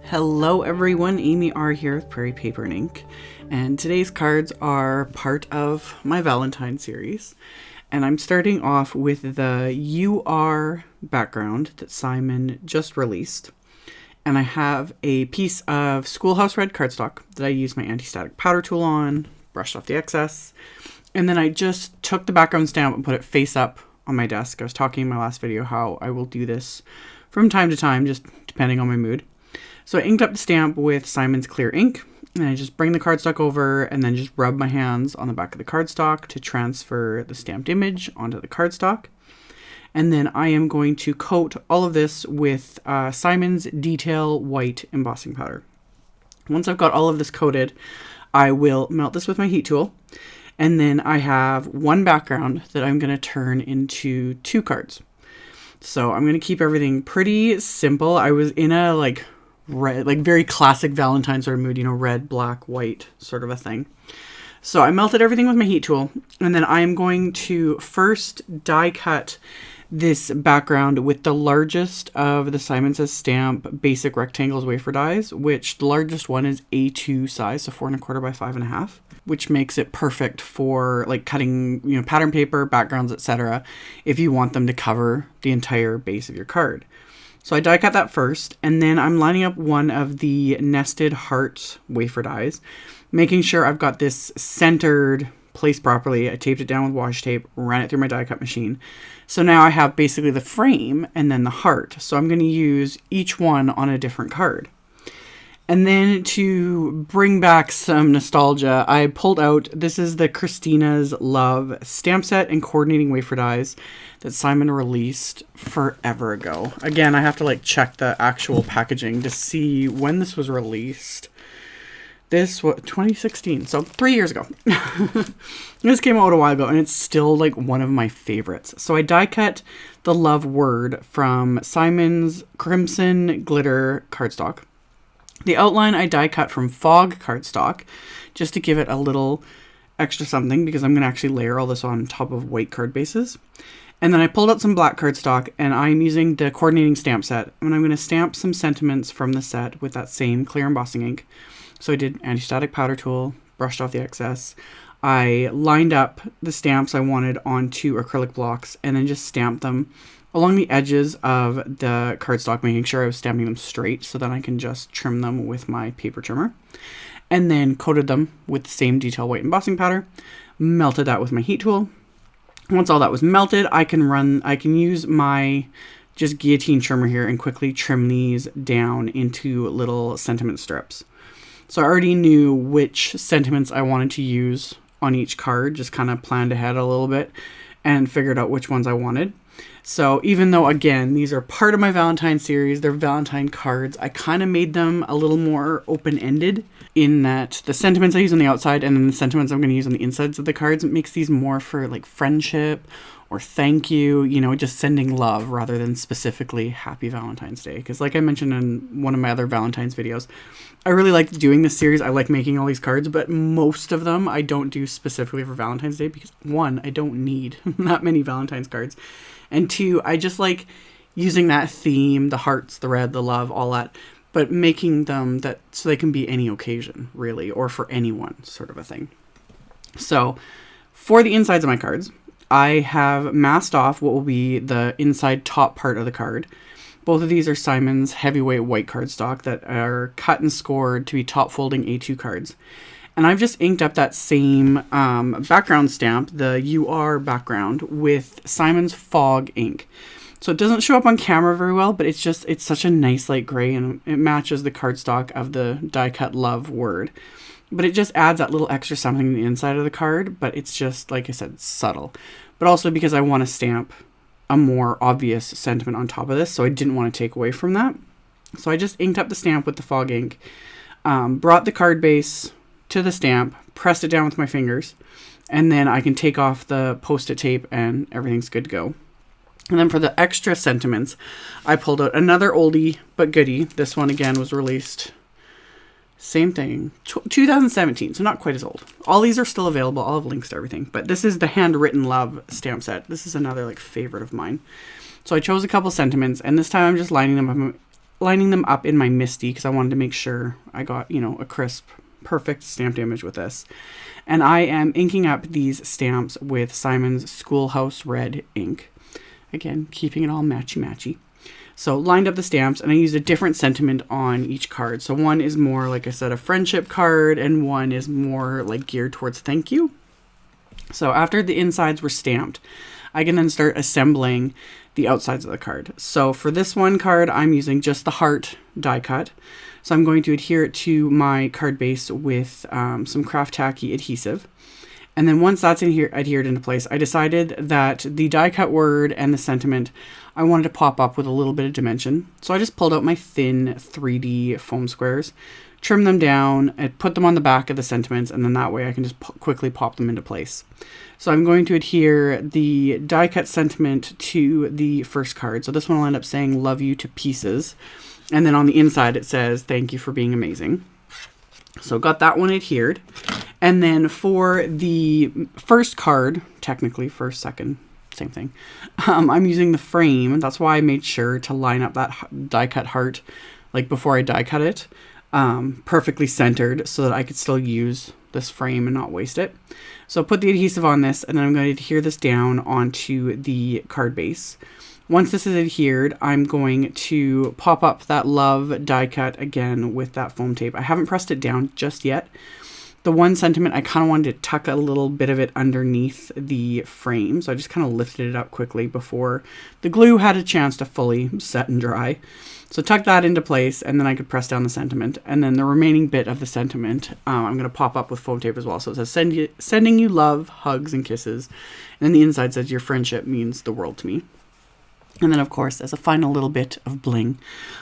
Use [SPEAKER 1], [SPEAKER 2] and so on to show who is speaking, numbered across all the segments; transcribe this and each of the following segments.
[SPEAKER 1] Hello everyone, AmyR here with Prairie Paper and Ink, and today's cards are part of my Valentine series, and I'm starting off with the UR background that Simon just released, and I have a piece of Schoolhouse red cardstock that I used my anti-static powder tool on, brushed off the excess, and then I just took the background stamp and put it face up on my desk. I was talking in my last video how I will do this from time to time, just depending on my mood. So I inked up the stamp with Simon's clear ink, and I just bring the cardstock over and then just rub my hands on the back of the cardstock to transfer the stamped image onto the cardstock. And then I am going to coat all of this with Simon's Detail White embossing powder. Once I've got all of this coated, I will melt this with my heat tool. And then I have one background that I'm going to turn into two cards. So I'm going to keep everything pretty simple. I was in a red, very classic Valentine sort of mood, you know, red, black, white sort of a thing. So I melted everything with my heat tool, and then I am going to first die cut this background with the largest of the Simon Says Stamp basic rectangles wafer dies, which the largest one is A2 size, so 4 1/4 by 5 1/2, which makes it perfect for like cutting, you know, pattern paper, backgrounds, etc. if you want them to cover the entire base of your card. So I die cut that first, and then I'm lining up one of the nested heart wafer dies, making sure I've got this centered, placed properly. I taped it down with washi tape, ran it through my die cut machine. So now I have basically the frame and then the heart. So I'm going to use each one on a different card. And then to bring back some nostalgia, I pulled out, this is the KRISTINA'S Love stamp set and coordinating wafer dies that Simon released forever ago. Again, I have to check the actual packaging to see when this was released. This was 2016, so 3 years ago. This came out a while ago, and it's still one of my favorites. So I die cut the Love word from Simon's Crimson Glitter cardstock. The outline I die cut from Fog cardstock, just to give it a little extra something, because I'm going to actually layer all this on top of white card bases. And then I pulled out some black cardstock, and I'm using the coordinating stamp set, and I'm going to stamp some sentiments from the set with that same clear embossing ink. So I did anti-static powder tool, brushed off the excess. I lined up the stamps I wanted onto acrylic blocks, and then just stamped them along the edges of the cardstock, making sure I was stamping them straight so that I can just trim them with my paper trimmer. And then coated them with the same detail white embossing powder, melted that with my heat tool. Once all that was melted, I can use my just guillotine trimmer here and quickly trim these down into little sentiment strips. So I already knew which sentiments I wanted to use on each card, just kind of planned ahead a little bit and figured out which ones I wanted. So even though, again, these are part of my Valentine series, they're Valentine cards, I kind of made them a little more open-ended in that the sentiments I use on the outside and then the sentiments I'm going to use on the insides of the cards, it makes these more for friendship or thank you, you know, just sending love rather than specifically Happy Valentine's Day. Because like I mentioned in one of my other Valentine's videos, I really like doing this series. I like making all these cards, but most of them I don't do specifically for Valentine's Day because, one, I don't need that many Valentine's cards. And two, I just like using that theme, the hearts, the red, the love, all that, but making them that so they can be any occasion, really, or for anyone sort of a thing. So for the insides of my cards, I have masked off what will be the inside top part of the card. Both of these are Simon's heavyweight white cardstock that are cut and scored to be top folding A2 cards. And I've just inked up that same background stamp, the UR background, with Simon's Fog ink. So it doesn't show up on camera very well, but it's such a nice light gray, and it matches the cardstock of the die cut Love word. But it just adds that little extra something on the inside of the card, but it's just, like I said, subtle. But also because I want to stamp a more obvious sentiment on top of this, so I didn't want to take away from that. So I just inked up the stamp with the Fog ink, brought the card base to the stamp, pressed it down with my fingers, and then I can take off the post-it tape and everything's good to go. And then for the extra sentiments, I pulled out another oldie but goodie. This one again was released, same thing, 2017, so not quite as old. All these are still available. I'll have links to everything. But this is the Handwritten Love stamp set. This is another favorite of mine. So I chose a couple sentiments, and this time I'm just lining them up lining them up in my Misty because I wanted to make sure I got, you know, a crisp, perfect stamped image with this. And I am inking up these stamps with Simon's Schoolhouse Red ink. Again, keeping it all matchy-matchy. So lined up the stamps, and I used a different sentiment on each card. So one is more, like I said, a friendship card, and one is more like geared towards thank you. So after the insides were stamped, I can then start assembling the outsides of the card. So for this one card, I'm using just the heart die cut. So I'm going to adhere it to my card base with some Kraft Tacky adhesive. And then once that's adhered into place, I decided that the die cut word and the sentiment, I wanted to pop up with a little bit of dimension. So I just pulled out my thin 3D foam squares, trim them down, and put them on the back of the sentiments, and then that way I can just quickly pop them into place. So I'm going to adhere the die cut sentiment to the first card. So this one will end up saying love you to pieces. And then on the inside it says thank you for being amazing. So got that one adhered. And then for the first card, technically first, second, same thing, I'm using the frame. That's why I made sure to line up that die cut heart like before I die cut it, perfectly centered so that I could still use this frame and not waste it. So put the adhesive on this, and then I'm going to adhere this down onto the card base. Once this is adhered, I'm going to pop up that love die cut again with that foam tape. I haven't pressed it down just yet. The one sentiment, I kind of wanted to tuck a little bit of it underneath the frame. So I just kind of lifted it up quickly before the glue had a chance to fully set and dry. So tuck that into place, and then I could press down the sentiment. And then the remaining bit of the sentiment, I'm going to pop up with foam tape as well. So it says, sending you love, hugs, and kisses. And then the inside says, your friendship means the world to me. And then, of course, as a final little bit of bling,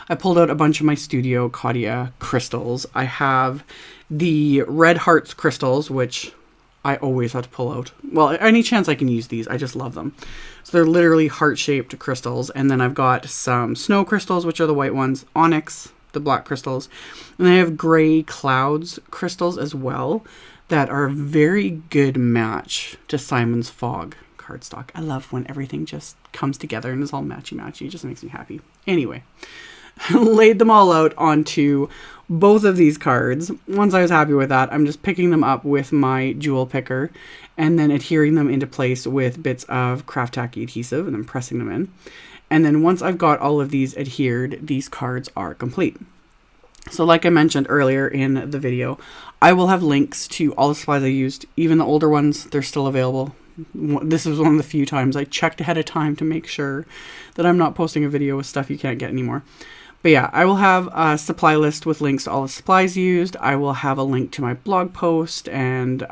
[SPEAKER 1] I pulled out a bunch of my Studio Katia crystals. I have the Red Hearts crystals, which I always have to pull out. Well, any chance I can use these, I just love them. So they're literally heart-shaped crystals. And then I've got some snow crystals, which are the white ones, onyx, the black crystals. And I have gray clouds crystals as well that are a very good match to Simon's Fog cardstock. I love when everything just comes together and is all matchy-matchy. It just makes me happy. Anyway, laid them all out onto both of these cards. Once I was happy with that, I'm just picking them up with my jewel picker and then adhering them into place with bits of Kraft Tacky adhesive and then pressing them in. And then once I've got all of these adhered, these cards are complete. So like I mentioned earlier in the video, I will have links to all the supplies I used. Even the older ones, they're still available. This is one of the few times I checked ahead of time to make sure that I'm not posting a video with stuff you can't get anymore. But yeah, I will have a supply list with links to all the supplies used. I will have a link to my blog post and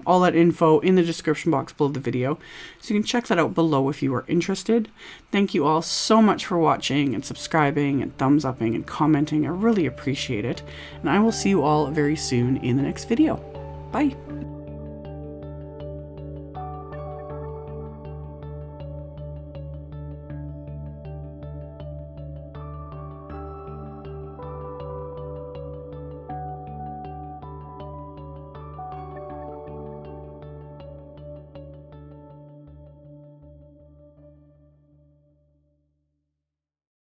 [SPEAKER 1] all that info in the description box below the video. So you can check that out below if you are interested. Thank you all so much for watching and subscribing and thumbs upping and commenting. I really appreciate it. And I will see you all very soon in the next video. Bye.